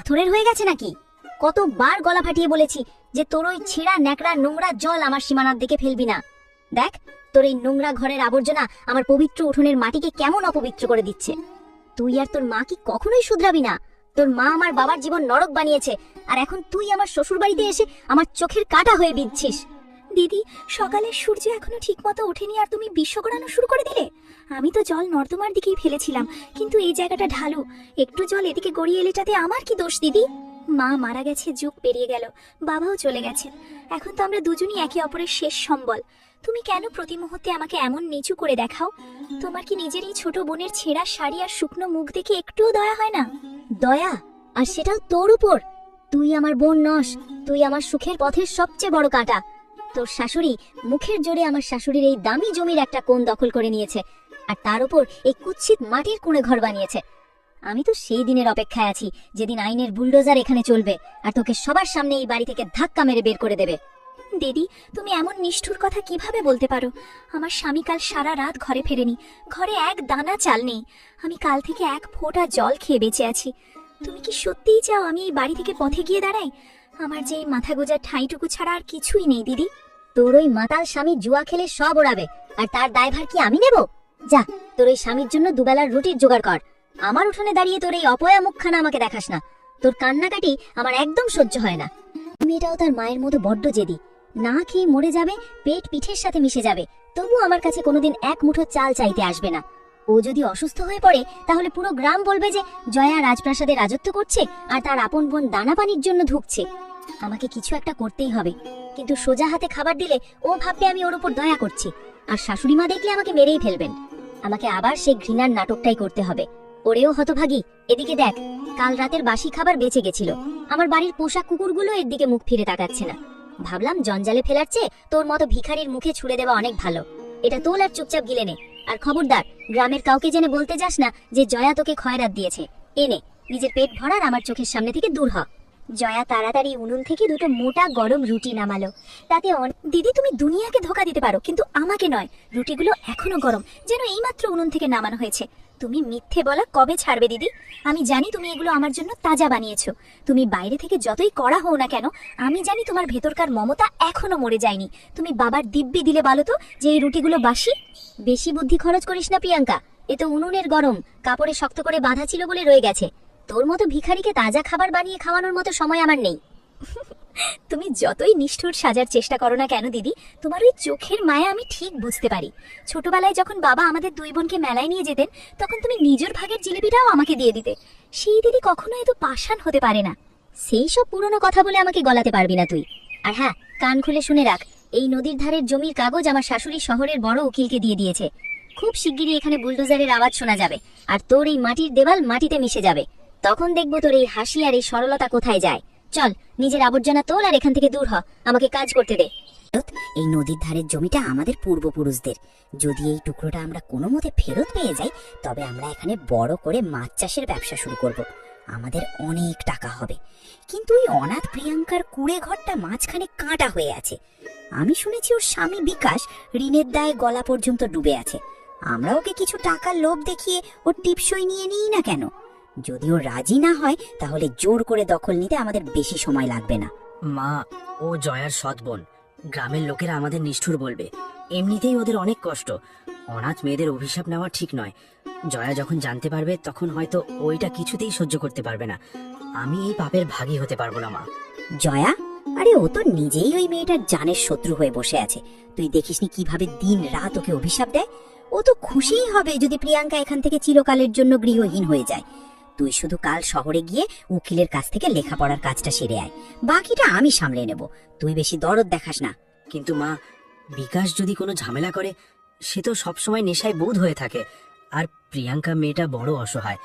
পাথরের হয়ে গেছে নাকি? কতবার গলা ফাটিয়ে বলেছি যে তোর ওই ছেঁড়া ন্যাকড়া নোংরা জল আমার সীমানার দিকে ফেলবি না। দেখ তোর এই নোংরা ঘরের আবর্জনা আমার পবিত্র উঠোনের মাটিকে কেমন অপবিত্র করে দিচ্ছে। তুই আর তোর মা কি কখনোই শুধরাবি না? তোর মা আমার বাবার জীবন নরক বানিয়েছে, আর এখন তুই আমার শ্বশুর বাড়িতে এসে আমার চোখের কাঁটা হয়ে বিঁধছিস। দিদি, সকালের সূর্য এখনো ঠিকমতো ওঠেনি আর তুমি বিশ্ব গড়ানো শুরু করে দিলে। আমি তো জল নর্দমার দিকেই ফেলেছিলাম, কিন্তু এই জায়গাটা ঢালু, একটু জল এদিকে গড়িয়ে এলেটাতে আমার কি দোষ দিদি? মা মারা গেছে, যুগ পেরিয়ে গেল, বাবাও চলে গেছে, এখন তো আমরা দুজনই একে অপরের শেষ সম্বল। তুমি কেন প্রতি মুহূর্তে আমাকে এমন নিচু করে দেখাও? তোমার কি নিজের এই ছোট বোনের ছেঁড়া শাড়ি আর শুকনো মুখ দেখে একটুও দয়া হয় না? দয়া? আর সেটাও তোর উপর? তুই আমার বোন নস, তুই আমার সুখের পথের সবচেয়ে বড় কাঁটা। তোর শাশুড়ি মুখের জোরে আমার শাশুড়ির এই দামি জমির একটা কোণ দখল করে নিয়েছে, আর তার উপর এই কুৎসিত মাটির কোণে ঘর বানিয়েছে। আমি তো সেই দিনের অপেক্ষায় আছি যেদিন আইনের বুলডোজার এখানে চলবে আর তোকে সবার সামনে এই বাড়ি থেকে ধাক্কা মেরে বের করে দেবে। দিদি, তুমি এমন নিষ্ঠুর কথা কিভাবে বলতে পারো? আমার স্বামী কাল সারা রাত ঘরে ফেরেনি, ঘরে এক দানা চাল নেই, আমি কাল থেকে এক ফোঁটা জল খেয়ে বেঁচে আছি। তুমি কি সত্যিই চাও আমি এই বাড়ি থেকে পথে গিয়ে দাঁড়াই? আমার যে এই মাথা গোজার ঠাঁইটুকু ছাড়া আর কিছুই নেই দিদি। তোর ওই মাতাল স্বামী জুয়া খেলে সব ওড়াবে, আর তার দায়ভার কি আমি নেব? যা, তোর ওই স্বামীর জন্য দুবেলার রুটির জোগাড় কর। আমার উঠোনে দাঁড়িয়ে তোর এই অপয়া মুখখানা আমাকে দেখাস না। তোর কান্নাকাটি আমার একদম সহ্য হয় না। মেয়েটাও তার মায়ের মতো বড্ড জেদি, না খেয়ে মরে যাবে, পেট পিঠের সাথে মিশে যাবে, তবু আমার কাছে কোনোদিন এক মুঠো চাল চাইতে আসবে না। ও যদি অসুস্থ হয়ে পড়ে তাহলে পুরো গ্রাম বলবে যে জয়া রাজপ্রাসাদে রাজত্ব করছে আর তার আপন বোন দানা পানির জন্য ধুঁকছে। আমাকে কিছু একটা করতেই হবে, কিন্তু সোজা হাতে খাবার দিলে ও ভাববে আমি ওর উপর দয়া করছি, আর শাশুড়ি মা দেখলে আমাকে মেরেই ফেলবেন। আমাকে আবার সেই ঘৃণার নাটকটাই করতে হবে। ওরেও হতভাগী, এদিকে দেখ, কাল রাতের বাসি খাবার বেঁচে গেছিল, আমার বাড়ির পোষা কুকুরগুলো এর দিকে মুখ ফিরে তাকাচ্ছে না। ভাবলাম জঞ্জালে ফেলার চেয়ে তোর মতো ভিখারির মুখে ছুড়ে দেওয়া অনেক ভালো। এটা তোল আর চুপচাপ গিলে নে, আর খবরদার গ্রামের কাউকে জেনে বলতে যাস না যে জয়া তোকে খয়রাত দিয়েছে। এনে নিজের পেট ভরার আমার চোখের সামনে থেকে দূর হ। জয়া তাড়াতাড়ি উনুন থেকে দুটো মোটা গরম রুটি নামালো, তাতে দিদি, তুমি দুনিয়াকে ধোকা দিতে পারো, কিন্তু আমাকে নয়। রুটিগুলো এখনো গরম, যেন এইমাত্র উনুন থেকে নামানো হয়েছে। তুমি মিথ্যে বলা কবে ছাড়বে দিদি? আমি জানি তুমি এগুলো আমার জন্য তাজা বানিয়েছো। তুমি বাইরে থেকে যতই কড়া হও না কেন, আমি জানি তোমার ভেতরকার মমতা এখনো মরে যায়নি। তুমি বাবার দিব্যি দিলে বলো তো যে এই রুটিগুলো বাসি? বেশি বুদ্ধি খরচ করিস না প্রিয়াঙ্কা, এ তো উনুনের গরম, কাপড়ে শক্ত করে বাঁধা ছিল বলে রয়ে গেছে। তোর মতো ভিখারিকে তাজা খাবার বানিয়ে খাওয়ানোর মতো সময় আমার নেই। তুমি যতই নিষ্ঠুর সাজার চেষ্টা করো না কেন দিদি, তোমার ওই চোখের মায়া আমি ঠিক বুঝতে পারি। ছোটবেলায় যখন বাবা আমাদের দুই বোনকে মেলায় নিয়ে যেতেন, তখন তুমি নিজের ভাগের জিলিপিটাও আমাকে দিয়ে দিতে। সেই দিদি কখনো এত পাষাণ হতে পারে না। সেই সব পুরনো কথা বলে আমাকে গলাতে পারবি না তুই। আর হ্যাঁ, কান খুলে শুনে রাখ, এই নদীর ধারের জমির কাগজ আমার শাশুড়ি শহরের বড় উকিলকে দিয়ে দিয়েছে। খুব শিগগিরই এখানে বুলডোজারের আওয়াজ শোনা যাবে, আর তোর এই মাটির দেওয়াল মাটিতে মিশে যাবে। তখন দেখবো তোর এই হাসি আর এই সরলতা কোথায় যায়। চল, নিজের আবর্জনা তোল আর এখান থেকে দূর হ, আমাকে কাজ করতে দে। এই নদীর ধারের জমিটা আমাদের পূর্বপুরুষদের। যদি এই টুকরোটা আমরা কোনো মতে ফেরত পেয়ে যাই, তবে আমরা এখানে বড় করে মাছ চাষের ব্যবসা শুরু করব। আমাদের অনেক টাকা হবে। কিন্তু এই অনাথ প্রিয়াঙ্কার কুড়ে ঘরটা মাঝখানে কাঁটা হয়ে আছে। আমি শুনেছি ওর স্বামী বিকাশ ঋণের দায়ে গলা পর্যন্ত ডুবে আছে। আমরা ওকে কিছু টাকার লোভ দেখিয়ে ওর টিপসই নিয়ে নিই না কেন? যদি ও রাজি না হয়, তাহলে জোর করে দখল নিতে আমাদের বেশি সময় লাগবে না। মা, ও জয়ার সৎ বোন। গ্রামের লোকেরা আমাদের নিষ্ঠুর বলবে, এমনিতেই ওদের অনেক কষ্ট। অনাথ মেয়েদের অভিশাপ নেওয়া ঠিক নয়। জয়া যখন জানতে পারবে, তখন হয়তো ওইটা কিছুতেই সহ্য করতে পারবে না। আমি এই পাপের ভাগী হতে পারবো না মা। জয়া? আরে ও তো নিজেই ওই মেয়েটার জানের শত্রু হয়ে বসে আছে। তুই দেখিসনি কিভাবে দিন রাত ওকে অভিশাপ দেয়? ও তো খুশিই হবে যদি প্রিয়াঙ্কা এখান থেকে চিরকালের জন্য গৃহহীন হয়ে যায়। তুই শুধু কাল শহরে গিয়ে উকিলের কাছ থেকে লেখাপড়ার কাজটা সেরে আয়, বাকিটা আমি সামলে নেব। তুই বেশি দরদ দেখাস না। কিন্তু মা, বিকাশ যদি কোনো ঝামেলা করে, সে তো সবসময় নেশায় বোধ হয়ে থাকে। আর প্রিয়াঙ্কা মেয়েটা বড় অসহায়।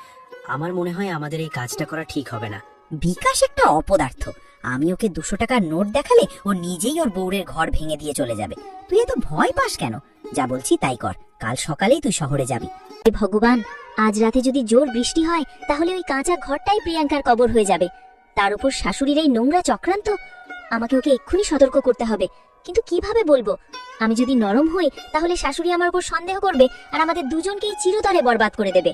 আমার মনে হয় আমাদের এই কাজটা করা ঠিক হবে না। বিকাশ একটা অপদার্থ। আমি ওকে 200 টাকার নোট দেখালে ও নিজেই ওর বউরের ঘর ভেঙে দিয়ে চলে যাবে। তুই এত ভয় পাস কেন? যা বলছি তাই কর, কাল সকালেই তুই শহরে যাবি। ভগবান, আজ রাতে যদি জোর বৃষ্টি হয় তাহলে ওই কাঁচা ঘরটাই প্রিয়াঙ্কার কবর হয়ে যাবে। তার উপর শাশুড়ির এই নোংরা চক্রান্ত। আমাকে ওকে এক্ষুনি সতর্ক করতে হবে, কিন্তু কিভাবে বলবো? আমি যদি নরম হই তাহলে শাশুড়ি আমার উপর সন্দেহ করবে আর আমাদের দুজনকেই চিরতরে বরবাদ করে দেবে।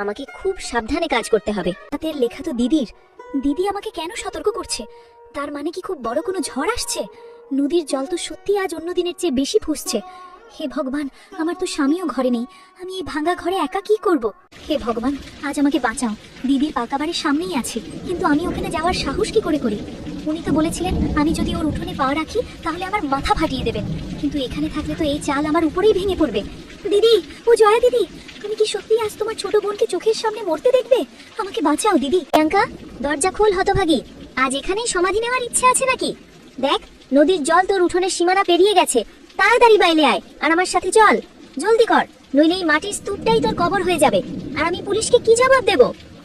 আমাকে খুব সাবধানে কাজ করতে হবে। হাতের লেখা তো দিদির, দিদি আমাকে কেন সতর্ক করছে? তার মানে কি খুব বড় কোনো ঝড় আসছে? নদীর জল তো সত্যি আজ অন্য দিনের চেয়ে বেশি ফুসছে। হে ভগবান, আমার তো স্বামীও ঘরে নেই, আমি এই ভাঙা ঘরে একা কি করব? হে ভগবান, আজ আমাকে বাঁচাও। দিদির পাকা বাড়ির সামনেই আছে, কিন্তু আমি ওখানে যাওয়ার সাহস কি করে করি? উনি তো বলেছিলেন আমি যদি ওর উঠোনে পা রাখি তাহলে আমার মাথা ফাটিয়ে দেবেন, কিন্তু এখানে থাকলে তো এই চাল আমার উপরেই ভেঙে পড়বে। দিদি, ও জয়া দিদি, তুমি কি সত্যি আজ তোমার ছোট বোনকে চোখের সামনে মরতে দেখবে? আমাকে বাঁচাও দিদি। প্রিয়াঙ্কা, দরজা খোল হতভাগী। আজ এখানেই সমাধি নেওয়ার ইচ্ছে আছে নাকি? দেখ, নদীর জল তোর উঠোনের সীমানা পেরিয়ে গেছে। তাড়াতাড়ি বাইরে আয় আর আমার সাথে চল। জলদি কর, নইলে এই মাটির স্তূপটাই তোর কবর হয়ে যাবে। আর আমি পুলিশকে কি জবাব দেব?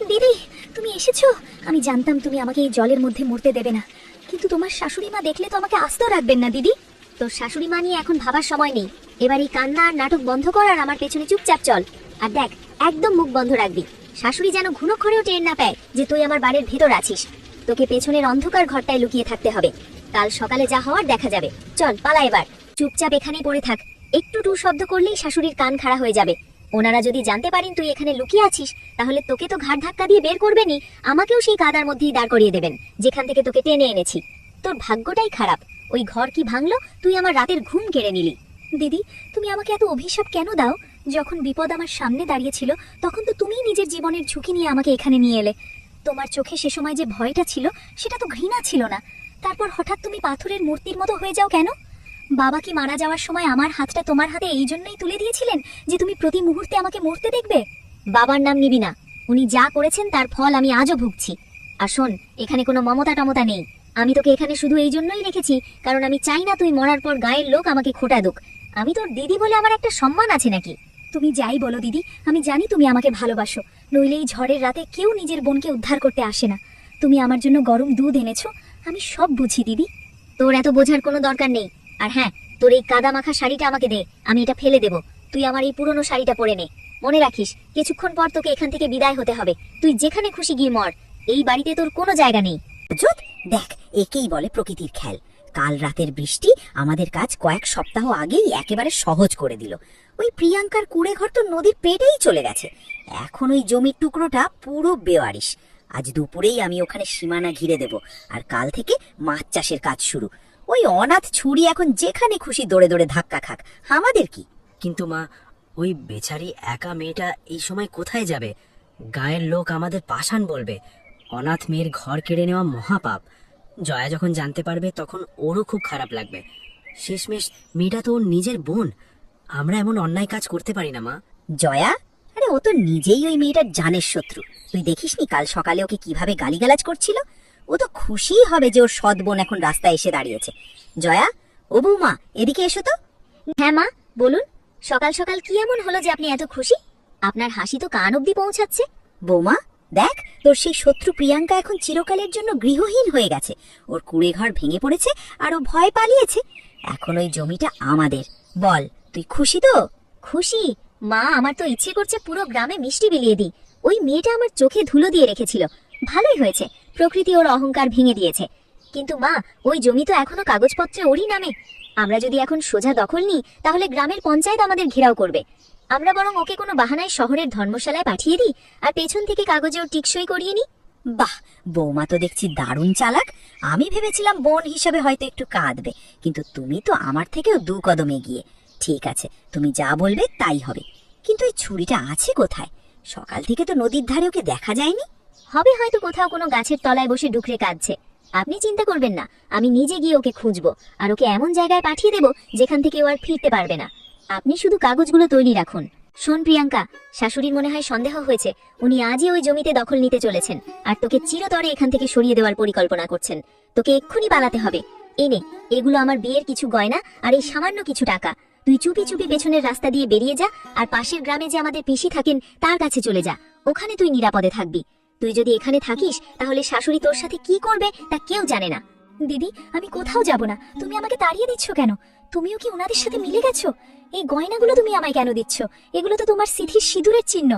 দিদি, তুমি এসেছো? আমি জানতাম তুমি আমাকে এই জলের মধ্যে মরতে দেবে না, কিন্তু তোমার শাশুড়ি মা দেখলে তো আমাকে আস্ত রাখবেন না দিদি। তোর শাশুড়ি মা নিয়ে এখন ভাবার সময় নেই। এবার এই কান্না আর নাটক বন্ধ কর আর আমার পেছনে চুপচাপ চল। আর দেখ, একদম মুখ বন্ধ রাখবি। শাশুড়ি যেন ঘুণোক্ষরেও টের না পায় যে তুই আমার বাড়ির ভেতর আছিস। তোকে পেছনের অন্ধকার ঘরটায় লুকিয়ে থাকতে হবে। কাল সকালে যা হওয়ার দেখা যাবে। চল পালা এবার, চুপচাপ এখানেই পড়ে থাক। একটু টু শব্দ করলেই শাশুড়ির কান খাড়া হয়ে যাবে। ওনারা যদি জানতে পারেন তুই এখানে লুকিয়ে আছিস, তাহলে তোকে তো ঘাট ধাক্কা দিয়ে বের করবেনই, আমাকেও সেই কাদার মধ্যেই দাঁড় করিয়ে দেবেন যেখান থেকে তোকে টেনে এনেছি। তোর ভাগ্যটাই খারাপ, ওই ঘর কি ভাঙলো, তুই আমার রাতের ঘুম কেড়ে নিলি। দিদি, তুমি আমাকে এত অভিশাপ কেন দাও? যখন বিপদ আমার সামনে দাঁড়িয়েছিল তখন তো তুমিই নিজের জীবনের ঝুঁকি নিয়ে আমাকে এখানে নিয়ে এলে। তোমার চোখে সে সময় যে ভয়টা ছিল সেটা তো ঘৃণা ছিল না। তারপর হঠাৎ তুমি পাথরের মূর্তির মতো হয়ে যাও কেন? বাবা কি মারা যাওয়ার সময় আমার হাতটা তোমার হাতে এই জন্যই তুলে দিয়েছিলেন যে তুমি প্রতি মুহূর্তে আমাকে মরতে দেখবে? বাবার নাম নিবি না, উনি যা করেছেন তার ফল আমি আজও ভুগছি। আর শোন, এখানে কোনো মমতা টমতা নেই। আমি তোকে এখানে শুধু এই জন্যই রেখেছি কারণ আমি চাই না তুই মরার পর গায়ের লোক আমাকে খোঁটা দুক। আমি তোর দিদি বলে আমার একটা সম্মান আছে নাকি? তুমি যাই বলো দিদি, আমি জানি তুমি আমাকে ভালোবাসো, নইলে এই ঝড়ের রাতে কেউ নিজের বোনকে উদ্ধার করতে আসে না। তুমি আমার জন্য গরম দুধ এনেছো, আমি সব বুঝি দিদি। তোর এত বোঝার কোনো দরকার নেই। আর হ্যাঁ, তোর এই কাদা মাখা শাড়িটা আমাকে দে, আমি এটা ফেলে দেব। তুই আমার এই পুরনো শাড়িটা পরে নে। মনে রাখিস, কিছুক্ষণ পর তোকে এখান থেকে বিদায় হতে হবে। তুই যেখানে খুশি গিয়ে মর, এই বাড়িতে তোর কোনো জায়গা নেই। দেখ, একেই বলে প্রকৃতির খেল। কাল রাতের বৃষ্টি আমাদের কাজ কয়েক সপ্তাহ আগেই একেবারে সহজ করে দিল। ওই প্রিয়াঙ্কার কুড়ে ঘর তো নদীর পেটেই চলে গেছে। এখন ওই জমির টুকরোটা পুরো বেওয়ারিশ। আজ দুপুরেই আমি ওখানে সীমানা ঘিরে দেব, আর কাল থেকে মাছ চাষের কাজ শুরু। ওই অনাথ ছুরি এখন যেখানে খুশি দৌড়ে দৌড়ে ধাক্কা খাক, আমাদের কি? কিন্তু মা, ওই বেচারি একা মেয়েটা এই সময় কোথায় যাবে? গায়ের লোক আমাদের পাষাণ বলবে। অনাথ মেয়ের ঘর কেড়ে নেওয়া মহাপাপ। জয়া যখন জানতে পারবে তখন ওরও খুব খারাপ লাগবে। শেষমেশ মেয়েটা তো ওর নিজের বোন। আমরা এমন অন্যায় কাজ করতে পারি না মা। জয়া? আরে ও তো নিজেই ওই মেয়েটার জানের শত্রু। তুই দেখিসনি কাল সকালে ওকে কিভাবে গালিগালাজ করছিল? ও তো খুশিই হবে যে ওর সৎ বোন এখন রাস্তায় এসে দাঁড়িয়েছে। জয়া, ও বৌমা, এদিকে এসো তো। হ্যাঁ মা, বলুন। সকাল সকাল কি এমন হলো যে আপনি এত খুশি? আপনার হাসি তো কান অব্দি পৌঁছাচ্ছে। বৌমা, দেখ, তোর সেই শত্রু প্রিয়াঙ্কা এখন চিরকালের জন্য গৃহহীন হয়ে গেছে। ওর কুড়ে ঘর ভেঙে পড়েছে আর ও ভয় পালিয়েছে। এখন ওই জমিটা আমাদের। বল, তুই খুশি তো? খুশি? মা, আমার তো ইচ্ছে করছে পুরো গ্রামে মিষ্টি বিলিয়ে দিই। ওই মেয়েটা আমার চোখে ধুলো দিয়ে রেখেছিল। ভালোই হয়েছে, প্রকৃতি ওর অহংকার ভেঙে দিয়েছে। কিন্তু মা, ওই জমি তো এখনো কাগজপত্রে ওরই নামে। আমরা যদি এখন সোজা দখল নিই তাহলে গ্রামের পঞ্চায়েত আমাদের ঘেরাও করবে। আমরা বরং ওকে কোনো বাহানায় শহরের ধর্মশালায় পাঠিয়ে দিই আর পেছন থেকে কাগজে ওর টিকসই করিয়ে নিই। বাহ, বৌমা তো দেখছি দারুণ চালাক। আমি ভেবেছিলাম বোন হিসেবে হয়তো একটু কাঁদবে, কিন্তু তুমি তো আমার থেকেও 2 কদম এগিয়ে। ঠিক আছে, তুমি যা বলবে তাই হবে। কিন্তু এই ছুরিটা আছে কোথায়? সকাল থেকে তো নদীর ধারে ওকে দেখা যায়নি। হবে হয়তো কোথাও কোনো গাছের তলায় বসে ডুকরে কাঁদছে। আপনি চিন্তা করবেন না, আমি নিজে গিয়ে ওকে খুঁজবো আর ওকে এমন জায়গায় পাঠিয়ে দেবো যেখান থেকে ও আর ফিরতে পারবে না। আপনি শুধু কাগজগুলো তৈরি রাখুন। শোন প্রিয়াঙ্কা, শাশুড়ির মনে হয় সন্দেহ হয়েছে। উনি আজই ওই জমিতে দখল নিতে চলেছেন আর তোকে চিরতরে এখান থেকে সরিয়ে দেওয়ার পরিকল্পনা করছেন। তোকে এক্ষুনি পালাতে হবে। এনে, এগুলো আমার বিয়ের কিছু গয়না আর এই সামান্য কিছু টাকা। তুই চুপি চুপি পেছনের রাস্তা দিয়ে বেরিয়ে যা আর পাশের গ্রামে যে আমাদের পিসি থাকেন তার কাছে চলে যা। ওখানে তুই নিরাপদে থাকবি। তুই যদি এখানে থাকিস তাহলে শাশুড়ি তোর সাথে কি করবে তা কেউ জানে না। দিদি, আমি কোথাও যাব না। তুমি আমাকে তাড়িয়ে দিচ্ছ কেন? তুমিও কি ওনাদের সাথে মিলে গেছো? এই গয়নাগুলো তুমি আমায় কেন দিচ্ছ? এগুলো তো তোমার সিথির সিঁদুরের চিহ্ন।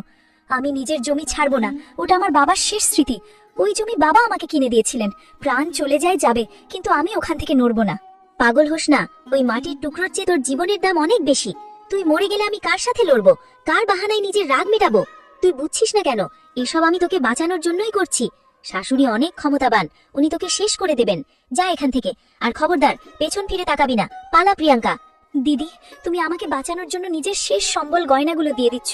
আমি নিজের জমি ছাড়বো না, ওটা আমার বাবার শেষ স্মৃতি। ওই জমি বাবা আমাকে কিনে দিয়েছিলেন। প্রাণ চলে যায় যাবে, কিন্তু আমি ওখান থেকে নড়বো না। পাগল হোস না, ওই মাটির টুকরোর চেয়ে তোর জীবনের দাম অনেক বেশি। তুই মরে গেলে আমি কার সাথে লড়বো? কার বাহানায় নিজের রাগ মেটাবো? তুই বুঝছিস না কেন? এসব আমি তোকে বাঁচানোর জন্যই করছি। শাশুড়ি অনেক ক্ষমতাবান, উনি তোকে শেষ করে দেবেন। যা এখান থেকে, আর খবরদার পেছন ফিরে তাকাবি না। পালা প্রিয়াঙ্কা। দিদি, তুমি আমাকে বাঁচানোর জন্য নিজের শেষ সম্বল গয়নাগুলো দিয়ে দিচ্ছ।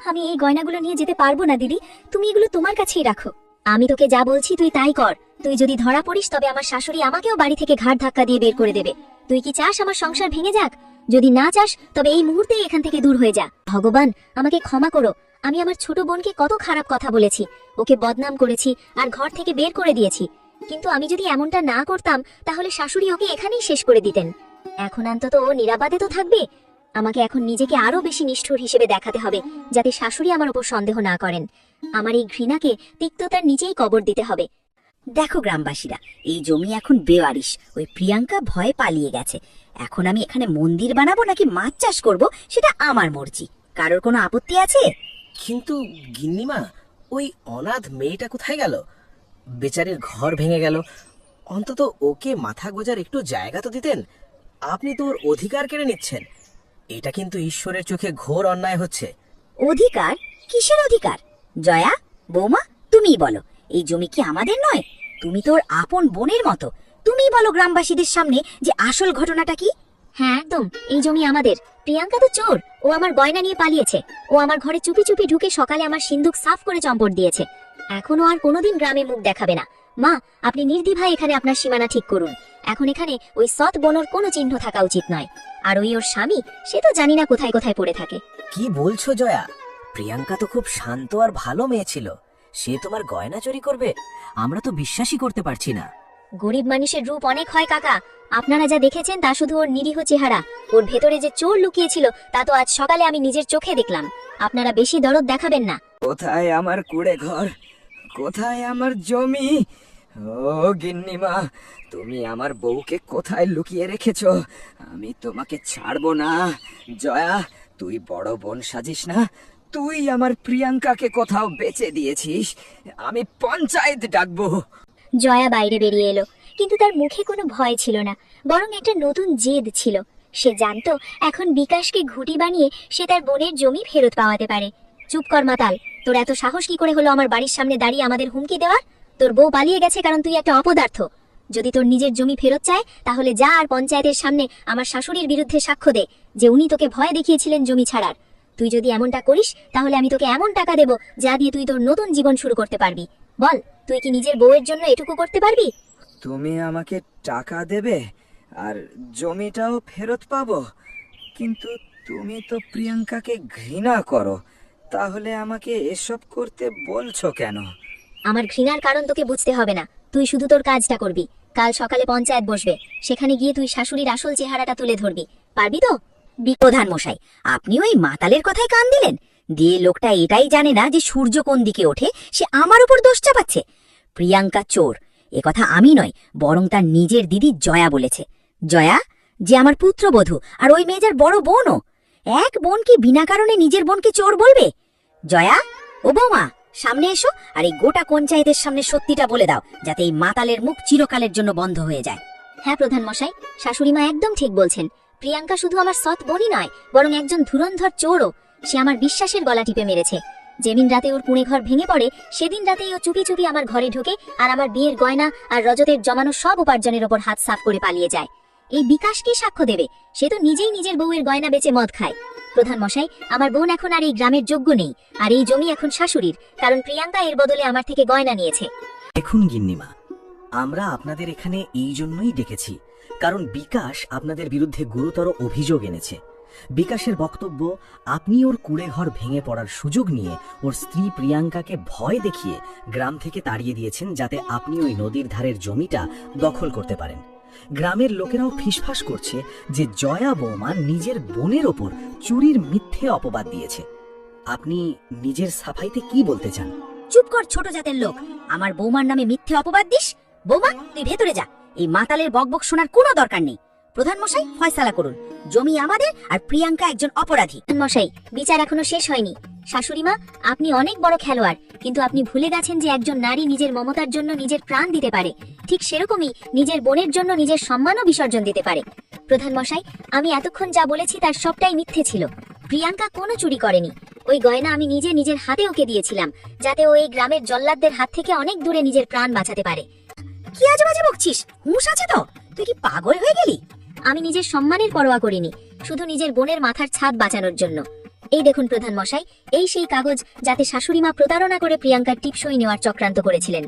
আমি এই গয়নাগুলো নিয়ে যেতে পারবো না দিদি, তুমি এগুলো তোমার কাছেই রাখো। আমি তোকে যা বলছি তুই তাই কর। তুই যদি ধরা পড়িস তবে আমার শাশুড়ি আমাকেও বাড়ি থেকে ঘাড় ধাক্কা দিয়ে বের করে দেবে। তুই কি চাস আমার সংসার ভেঙে যাক? যদি না চাস তবে এই মুহূর্তেই এখান থেকে দূর হয়ে যা। ভগবান, আমাকে ক্ষমা করো। আমি আমার ছোট বোনকে কত খারাপ কথা বলেছি, ওকে বদনাম করেছি আর ঘর থেকে বের করে দিয়েছি। কিন্তু আমি যদি এমনটা না করতাম তাহলে শাশুড়ি ওকে এখানেই শেষ করে দিতেন। এখন অন্তত ও নিরাপদে তো থাকবে। আমাকে এখন নিজেকে আরো বেশি নিষ্ঠুর হিসেবে দেখাতে হবে, যাতে শাশুড়ি আমার উপর সন্দেহ না করেন। আমার এই ঘৃণাকে তিক্ততার নিচেই কবর দিতে হবে। দেখো গ্রামবাসীরা, এই জমি এখন বেওয়ারিশ। ওই প্রিয়াঙ্কা ভয়ে পালিয়ে গেছে। এখন আমি এখানে মন্দির বানাবো নাকি মাছ চাষ করব, সেটা আমার মর্জি। কারোর কোনো আপত্তি আছে? কিন্তু গিন্নিমা, ওই অনাথ মেয়েটা কোথায় গেল? বেচারির ঘর ভেঙে গেল। অন্তত ওকে মাথা গোজার একটু জায়গা তো দিতেন। আপনি তো ওর অধিকার কেড়ে নিচ্ছেন। এটা কিন্তু ঈশ্বরের চোখে ঘোর অন্যায় হচ্ছে। অধিকার? কিসের অধিকার? জয়া, বৌমা, তুমিই বলো, এই জমি কি আমাদের নয়? তুমি তো ওর আপন বোনের মতো। তুমিই বলো গ্রামবাসীদের সামনে যে আসল ঘটনাটা কি। হ্যাঁ, একদম, এই জমি আমাদের। প্রিয়াঙ্কা তো চোর, ও আমার গয়না নিয়ে পালিয়েছে। ও আমার ঘরে চুপি চুপি ঢুকে সকালে আমার সিন্দুক সাফ করে চম্পট দিয়েছে। এখনো আর কোনোদিন গ্রামে মুখ দেখাবে না। মা, আপনি নির্দ্বিধায় এখানে আপনার সীমানা ঠিক করুন। এখন এখানে ওই সৎ বোনর কোনো চিহ্ন থাকা উচিত নয়। আর ওই ওর স্বামী, সে তো জানি না কোথায় কোথায় পড়ে থাকে। কি বলছো জয়া? প্রিয়াঙ্কা তো খুব শান্ত আর ভালো মেয়ে ছিল। সে তোমার গয়না চুরি করবে? আমরা তো বিশ্বাসই করতে পারছি না। গরিব মানুষের রূপ অনেক হয় কাকা। আপনারা যা দেখেছেন তা শুধু ওর নিরীহ চেহারা। ওর ভেতরে যে চোর লুকিয়েছিল তা তো আজ সকালে আমি নিজের চোখে দেখলাম। আপনারা বেশি দরদ দেখাবেন না। কোথায় আমার কুড়ে ঘর? কোথায় আমার জমি? ও গিন্নিমা, তুমি আমার বউকে কোথায় লুকিয়ে রেখেছো? আমি তোমাকে ছাড়বো না। জয়া, তুই বড় বোন সাজিস না। তুই আমার প্রিয়াঙ্কাকে কোথাও বেচে দিয়েছিস। আমি পঞ্চায়েত ডাকবো। জয়া বাইরে বেরিয়ে এলো, কিন্তু তার মুখে কোনো ভয় ছিল না, বরং একটা নতুন জেদ ছিল। সে জানতো এখন বিকাশকে ঘুঁটি বানিয়ে সে তার বোনের জমি ফেরত পাওয়াতে পারে। চুপ কর মাতাল, তোর এত সাহস কি করে হলো আমার বাড়ির সামনে দাঁড়িয়ে আমাদের হুমকি দেওয়ার? তোর বউ পালিয়ে গেছে কারণ তুই একটা অপদার্থ। যদি তোর নিজের জমি ফেরত চায় তাহলে যা আর পঞ্চায়েতের সামনে আমার শাশুড়ির বিরুদ্ধে সাক্ষ্য দে যে উনি তোকে ভয় দেখিয়েছিলেন জমি ছাড়ার। তুই যদি এমনটা করিস তাহলে আমি তোকে এমন টাকা দেব যা দিয়ে তুই তোর নতুন জীবন শুরু করতে পারবি। বল, তুই কি নিজের বউয়ের জন্য এটুকু করতে পারবি? তুমি আমাকে টাকা দেবে আর জমিটাও ফেরত পাবো, কিন্তু তুমি তো প্রিয়াঙ্কাকে ঘৃণা করো। তাহলে আমাকে এসব করতে বলছো কেন? আমার ঘৃণার কারণ তোকে বুঝতে হবে না। তুই শুধু তোর কাজটা করবি। কাল সকালে পঞ্চায়েত বসবে, সেখানে গিয়ে তুই শাশুড়ির আসল চেহারাটা তুলে ধরবি। পারবি তো? প্রধান মশাই, আপনি ওই মাতালের কথায় কান দিলেন? দিয়ে লোকটা এটাই জানে না যে সূর্য কোন দিকে ওঠে, সে আমার উপর দোষ চাপাচ্ছে। প্রিয়াঙ্কা চোর, এ কথা আমি নয়, বরং তার নিজের দিদি জয়া বলেছে। জয়া, যে আমার পুত্রবধূ আর ওই মেয়েটার বড় বোনও। এক বোন কি বিনা কারণে নিজের বোনকে চোর বলবে? জয়া, ও বৌমা, সামনে এসো আর এই গোটা পঞ্চায়েতের সামনে সত্যিটা বলে দাও, যাতে এই মাতালের মুখ চিরকালের জন্য বন্ধ হয়ে যায়। হ্যাঁ প্রধান মশাই, শাশুড়িমা একদম ঠিক বলছেন। প্রিয়াঙ্কা শুধু আমার সৎ বোনই নয়, বরং একজন ধুরন্ধর চোরও। সে আমার বিশ্বাসের গলা টিপে মেরেছে। যেদিন রাতে ওর পুনে ঘর ভেঙে পড়ে সেদিন রাতেই ও চুপি চুপি আমার ঘরে ঢোকে আর আমার বিয়ের গয়না আর রজতের জমানো সব উপার্জনের ওপর হাত সাফ করে পালিয়ে যায়। এই বিকাশ কি সাক্ষ্য দেবে? সে তো নিজেই নিজের বউয়ের গয়না বেচে মদ খায়। প্রধান মশাই, আমার বোন এখন আর এই গ্রামের যোগ্য নেই, আর এই জমি এখন শাশুড়ির, কারণ প্রিয়াঙ্কা এর বদলে আমার থেকে গয়না নিয়েছে। দেখুন গিন্নিমা, আমরা আপনাদের এখানে এই জন্যই ডেকেছি, কারণ বিকাশ আপনাদের বিরুদ্ধে গুরুতর অভিযোগ এনেছে। বিকাশের বক্তব্য, আপনি ওর কুড়ে ঘর ভেঙে পড়ার সুযোগ নিয়ে ওর স্ত্রী প্রিয়াঙ্কাকে ভয় দেখিয়ে গ্রাম থেকে তাড়িয়ে দিয়েছেন, যাতে আপনি ওই নদীর ধারের জমিটা দখল করতে পারেন। গ্রামের লোকেরাও ফিসফাস করছে যে জয়া বৌমা নিজের বোনের ওপর চুরির মিথ্যে অপবাদ দিয়েছে। আপনি নিজের সাফাইতে কি বলতে চান? চুপ কর ছোট জাতের লোক, আমার বৌমার নামে মিথ্যে অপবাদ দিস? বৌমা, তুই ভেতরে যা, এই মাতালের বকবক শোনার কোনো দরকার নেই। প্রধান মশাই, ফয়সালা করুন। জমি আমাদের আর প্রিয়াঙ্কা একজন অপরাধী। মশাই, বিচার এখনো শেষ হয়নি। শাশুড়িমা, আপনি অনেক বড় খেলোয়াড়, কিন্তু আপনি ভুলে গেছেন যে একজন নারী নিজের মমতার জন্য নিজের প্রাণ দিতে পারে, ঠিক সেরকমই নিজের বোনের জন্য নিজের সম্মানও বিসর্জন দিতে পারে। প্রধান মশাই, আমি এতক্ষণ যা বলেছি তার সবটাই মিথ্যে ছিল। প্রিয়াঙ্কা কোনো চুরি করেনি। ওই গয়না আমি নিজে নিজের হাতে ওকে দিয়েছিলাম, যাতে ও এই গ্রামের জল্লাদদের হাত থেকে অনেক দূরে নিজের প্রাণ বাঁচাতে পারে। কি আজে বাজে বকছিস? হুঁশ আছে তো? তুই কি পাগল হয়ে গেলি? আমি নিজের সম্মানের পরোয়া করিনি, শুধু নিজের বোনের মাথার ছাদ বাঁচানোর জন্য। এই দেখুন প্রধান মশাই, এই সেই কাগজ যাতে শাশুড়িমা প্রতারণা করে প্রিয়াঙ্কার টিপসই নেওয়ার চক্রান্ত করেছিলেন।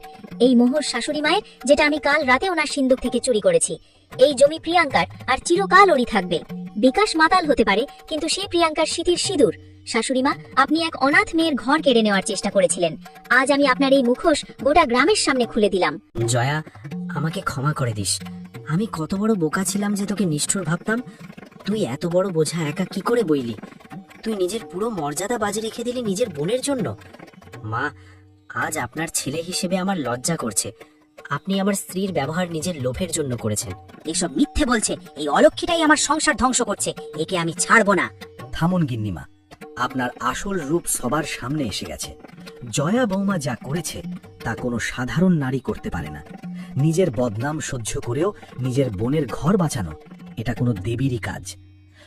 এই মোহর শাশুড়ি মায়ের, যেটা আমি কাল রাতে ওনার সিন্দুক থেকে চুরি করেছি। এই জমি প্রিয়াঙ্কার, আর চিরকাল ওরই থাকবে। বিকাশ মাতাল হতে পারে, কিন্তু সে প্রিয়াঙ্কার স্মৃতির সিঁদুর। শাশুড়িমা, আপনি এক অনাথ মেয়ের ঘর কেড়ে নেওয়ার চেষ্টা করেছিলেন। আজ আমি আপনার এই মুখোশ গোটা গ্রামের সামনে খুলে দিলাম। জয়া, আমাকে ক্ষমা করে দিস। আমি কত বড় বোকা ছিলাম যে তোকে নিষ্ঠুর ভাবতাম। তুই এত বড় বোঝা একা কি করে বইলি? তুই নিজের পুরো মর্যাদা বাজি রেখে দিলি নিজের বোনের জন্য। মা, আজ আপনার ছেলে হিসেবে আমার লজ্জা করছে। আপনি আমার স্ত্রীর ব্যবহার নিজের লোভের জন্য করেছেন। এসব মিথ্যে বলছে। এই অলক্ষীটাই আমার সংসার ধ্বংস করছে। একে আমি ছাড়বো না। থামুন গিন্নিমা, আপনার আসল রূপ সবার সামনে এসে গেছে। জয়া বৌমা যা করেছে তা কোনো সাধারণ নারী করতে পারে না। নিজের বদনাম সহ্য করেও নিজের বোনের ঘর বাঁচানো, এটা কোনো দেবীরই কাজ।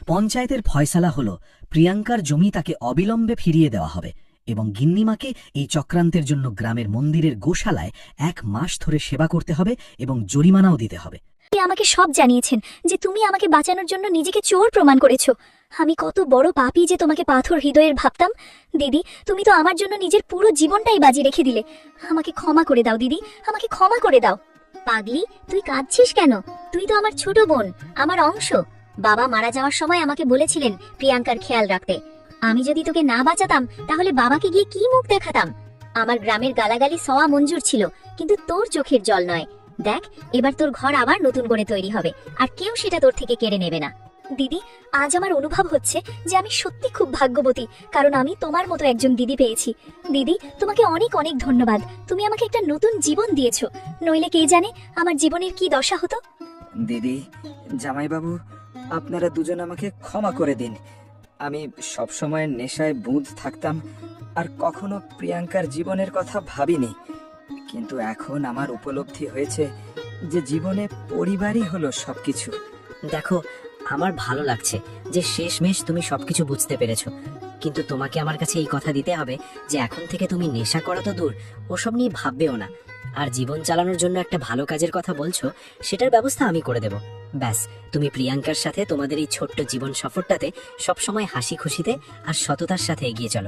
পঞ্চায়েতের ফয়সালা হলো প্রিয়াঙ্কার জমি তাকে অবিলম্বে ফিরিয়ে দেওয়া হবে এবং গিন্নিমাকে এই চক্রান্তের জন্য গ্রামের মন্দিরের গোশালায় 1 মাস ধরে সেবা করতে হবে এবং জরিমানাও দিতে হবে। আপনি আমাকে সব জানিয়েছেন যে তুমি আমাকে বাঁচানোর জন্য নিজেকে চোর প্রমাণ করেছো। আমি কত বড় পাপী যে তোমাকে পাথর হৃদয়ের ভাবতাম। দিদি, তুমি তো আমার জন্য নিজের পুরো জীবনটাই বাজি রেখে দিলে। আমাকে ক্ষমা করে দাও দিদি, আমাকে ক্ষমা করে দাও। পাগলি, তুই কাঁদছিস কেন? তুই তো আমার ছোট বোন, আমার অংশ। বাবা মারা যাওয়ার সময় আমাকে বলেছিলেন প্রিয়াঙ্কার খেয়াল রাখতে। আমি যদি তোকে না বাঁচাতাম, তাহলে বাবাকে গিয়ে কি মুখ দেখাতাম? আমার গ্রামের গালাগালি সওয়া মঞ্জুর ছিল, কিন্তু তোর চোখের জল নয়। দেখ, এবার তোর ঘর আবার নতুন করে তৈরি হবে, আর কেউ সেটা তোর থেকে কেড়ে নেবে না। দিদি, আজ আমার অনুভব হচ্ছে যে আমি সত্যি খুব ভাগ্যবতী, কারণ আমি তোমার মতো একজন দিদি পেয়েছি। দিদি, তোমাকে অনেক অনেক ধন্যবাদ। তুমি আমাকে একটা নতুন জীবন দিয়েছো, নইলে কে জানে আমার জীবনের কি দশা হতো। দিদি, জামাইবাবু, আপনারা দুজন আমাকে ক্ষমা করে দিন। আমি সবসময় নেশায় বুঁদ থাকতাম আর কখনো প্রিয়াঙ্কার জীবনের কথা ভাবিনি। কিন্তু এখন আমার উপলব্ধি হয়েছে যে জীবনে পরিবারই হলো সবকিছু। দেখো, আমার ভালো লাগছে যে শেষমেশ তুমি সবকিছু বুঝতে পেরেছো। কিন্তু তোমাকে আমার কাছে এই কথা দিতে হবে যে এখন থেকে তুমি নেশা করা তো দূর, ওসব নিয়ে ভাববেও না। আর জীবন চালানোর জন্য একটা ভালো কাজের কথা বলছো, সেটার ব্যবস্থা আমি করে দেব। ব্যাস, তুমি প্রিয়াঙ্কার সাথে তোমাদের এই ছোট্ট জীবন সফরটাতে সবসময় হাসি খুশিতে আর সততার সাথে এগিয়ে চলো।